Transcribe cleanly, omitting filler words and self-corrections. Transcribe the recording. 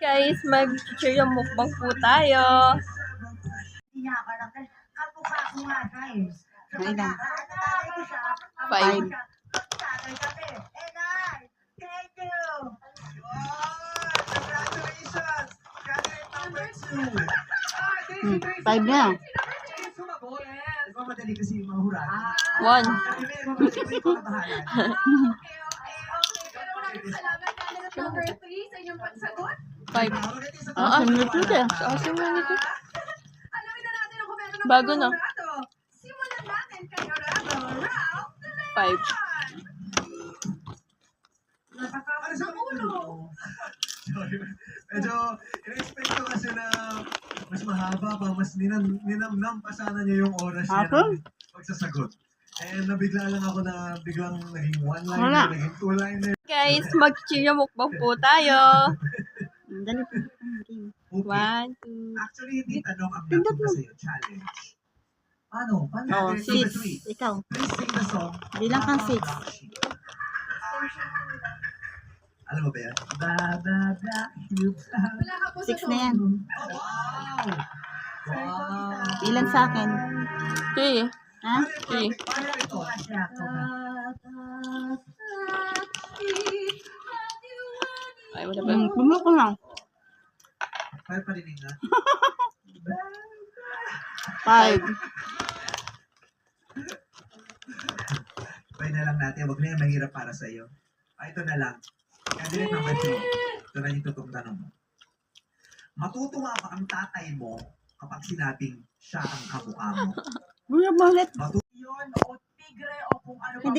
Guys, mag-cheer yung mukbang po tayo. Five. Five na. One. Five. Asim na ito eh. Asim na nito. Bago na. Five. Medyo in-expect ko kasi na mas mahaba pa, mas ninamnam pa sana niya yung oras niya ng pagsasagot. And nabigla lang ako na biglang naging one-liner, naging two-liner. Guys, mag-cheer yung mukbang po tayo. Dali po. Okay. One, two. Actually, hindi tanong ang napunta sa'yo. Challenge. Paano? Oh, Number six. three. Ikaw. Please sing the song. Bilang kang six. Alam mo ba yan? Baba Black Sheep. Six na yan. Wow! Wow! Ilan sa akin? Three. Ha? Three. Paano ito? Ay, wala ba? Bumulok ko lang. Paano parinig na? Five. Pwede na lang natin. Huwag na yung mahirap para sa'yo. Ito na lang. Candidate number 3. Ito na yung totoong tanong mo. Matutuwa ba ang tatay mo kapag sinabing siya ang kamukha mo? Bumulok mo ulit. Matutuwa yun o tigre o kung ano pa. Hindi.